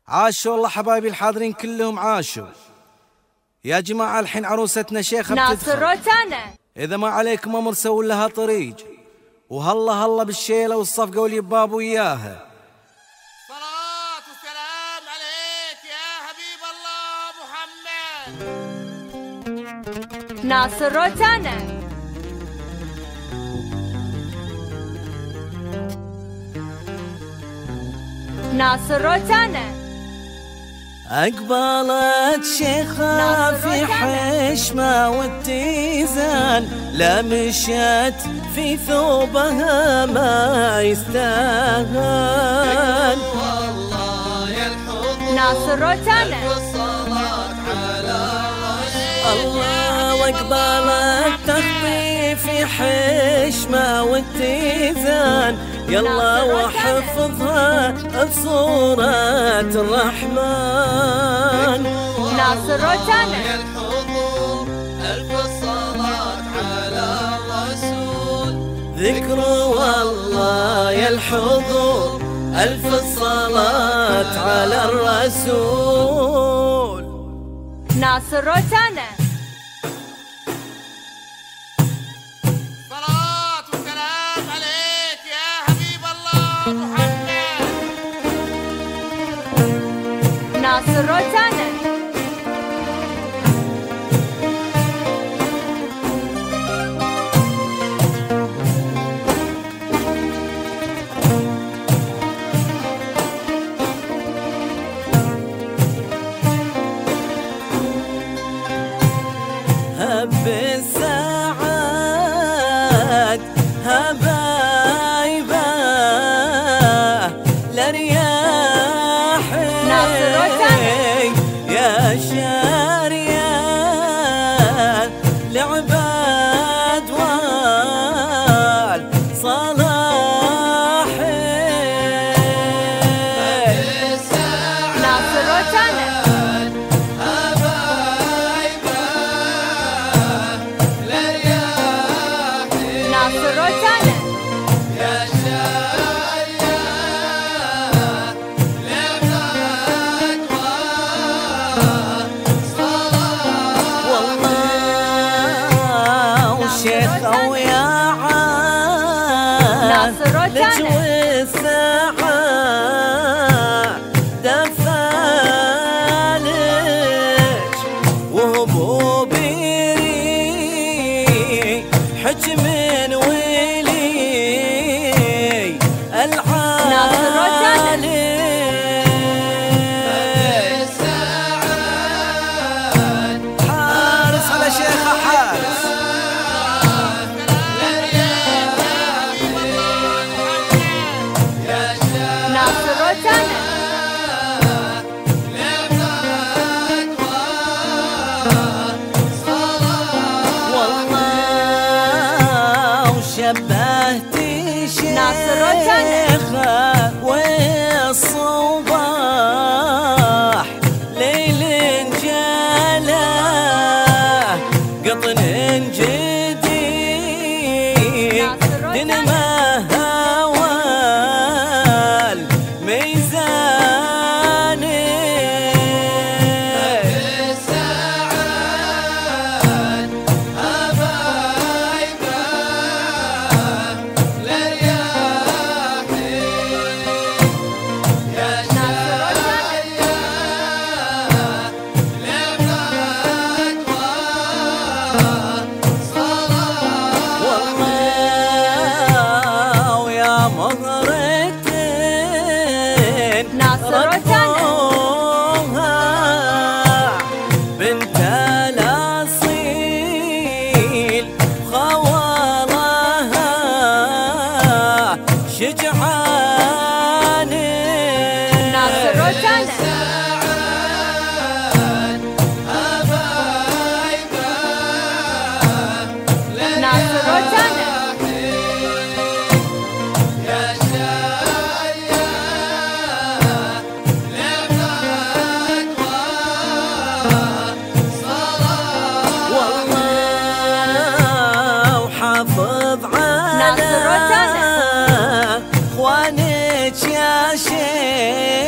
عاشوا والله حبايبي الحاضرين كلهم عاشوا. يا جماعة الحين عروستنا شيخة ناصر روتانا، إذا ما عليكم أمر سووا لها طريق، وهلا هلا بالشيلة والصفقة واليباب وياها. صلاة والسلام عليك يا حبيب الله محمد. ناصر روتانا، ناصر روتانا. أقبلت شيخة في حشمة والتيزان، لا مشت في ثوبها ما يستاهل. ناصر روتانا، الله وأقبلت تخطي في حشمة والتيزان، يلا وحفظها بصورة الرحمن. ناصر روتانا، ألف الصلاة على الرسول. ذكر والله يا الحضور، ألف الصلاة على الرسول. ناصر روتانا، صلاة والسلام عليك يا حبيب الله محمد. ناصر روتانا، هب السعاد هبايبه لرياحي، ناصر روتانا، يا شارية لعباد والصلاحي. ناصر روتانا، ناصر روتانا، شيخة ويا ناصر روتانا، لجوي الساعة دفالج وهبو بيري حجم ويلي العالي. حارس على شيخة حارس. ناصر روتانا، والله وشبهتي ناصر روتانا، شيخة والصباح ليل جاله قطن جديد ناصر روتانا. دين ما هوال ميزاني. والله ويا مغرتين ناصر روتانا، ربوها بنت الأصيل خوالها شجعاني. ناصر روتانا، ناصر روتانا، والله وحافظ ناصر روتانا، على اخوانك يا شيخة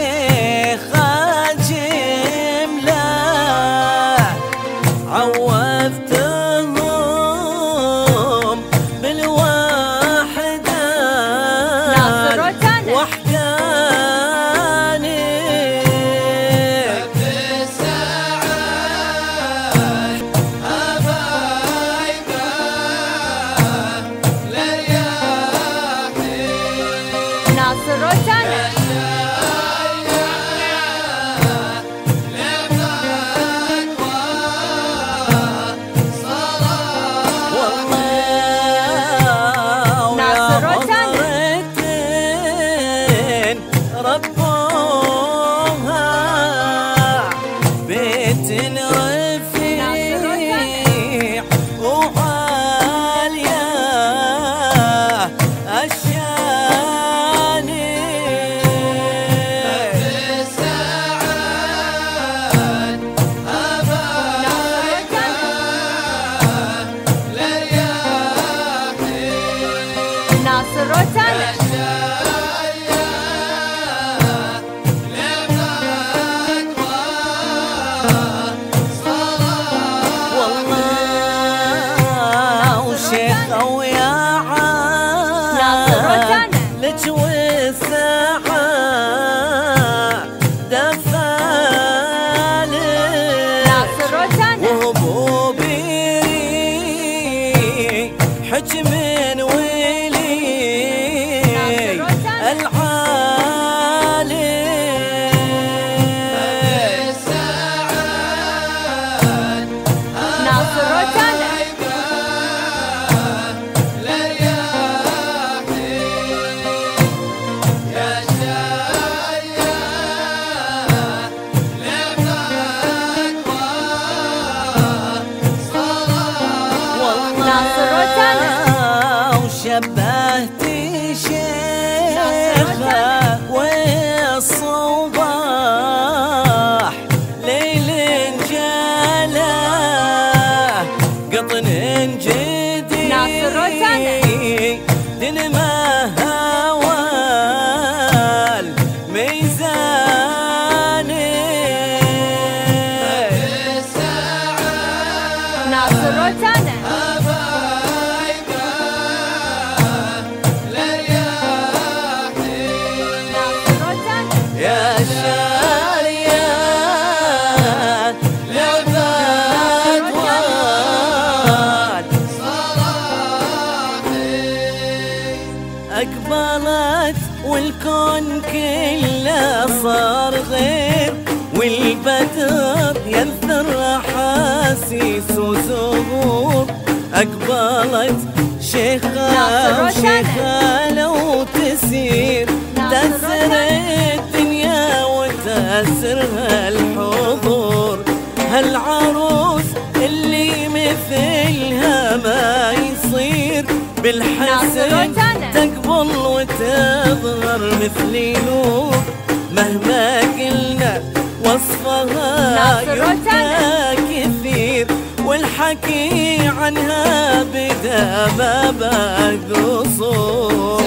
البدر ينثر أحاسيس وزهور، أقبلت شيخة وشيخة لو تسير تأثر الدنيا وتأثرها الحضور. هالعروس اللي مثلها ما يصير، بالحسن تقبل وتظهر مثل نور. مهما قلنا وصفها يبقى كثير، والحكي عنها بدا ما بقى قصور.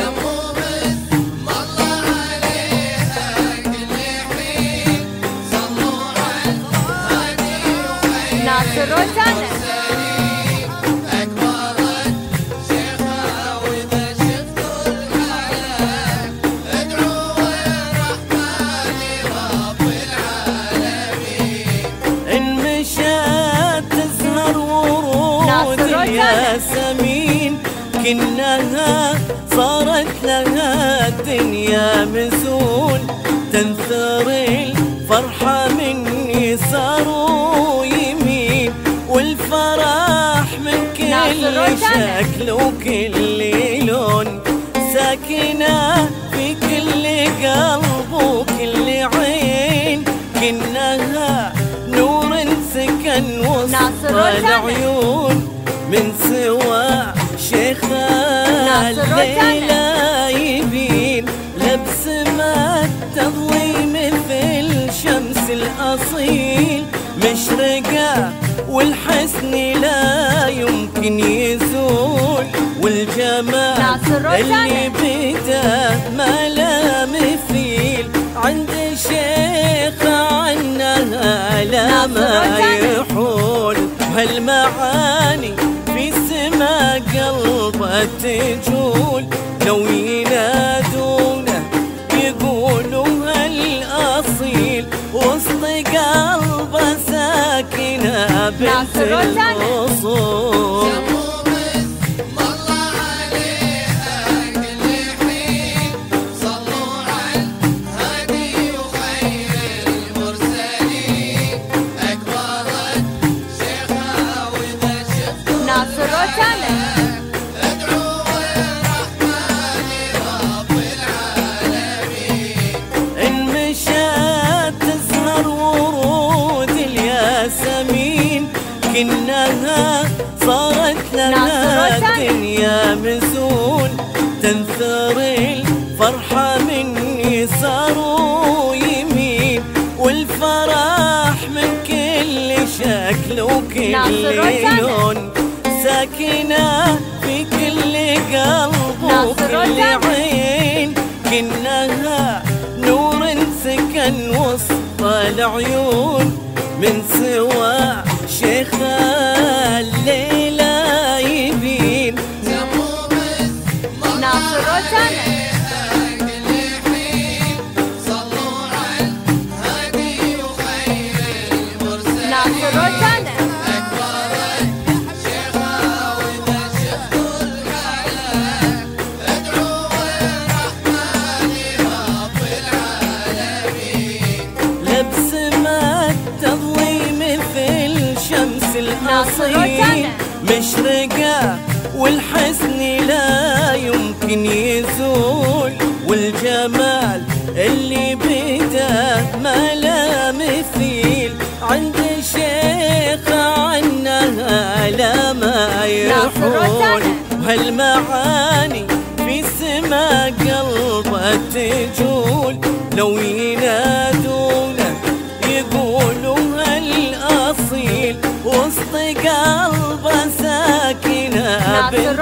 ناصر روزانا. الياسمين كنها صارت لها الدنيا مسول، تنثر الفرحة من يسار ويمين، والفرح من كل شكل وكل لون، ساكنة في كل قلب وكل عين، كنها نور سكن وسط العيون. من سوى شيخة الليلة يبين، لبس ما تضوي مثل شمس الأصيل، مشرقة والحسن لا يمكن يزول، والجمال اللي بدا ما لا مثيل، عند شيخة عنها لا ما يحول. وهالمعاني في سما قلبه تجول، لو ينادونه يقولوا هالأصيل، وسط قلبه ساكنة بنت الأصول. ناصر روزانا. إن مشات تزهر ورود الياسمين، كنها صارت لها الدنيا مسول، تنثر الفرحة من يسار ويمين، والفرح من كل شكل وكل لون، ساكنة في كل قلب وكل عين، كنها نور سكن وسط العيون. من سوى شيخة الليلة يبين، ناصر روزانا. ناصر روزانا. لبس ما تضوي مثل شمس الأصيل، مشرقة والحسن لا يمكن يزول، والجمال اللي بدا ما لا مثيل، عند شيخة عنها لا ما يحول. وهالمعاني في سما قلبه تجول، لو ينادونه يقولوا هالأصيل، وسط قلبه ساكنة بنت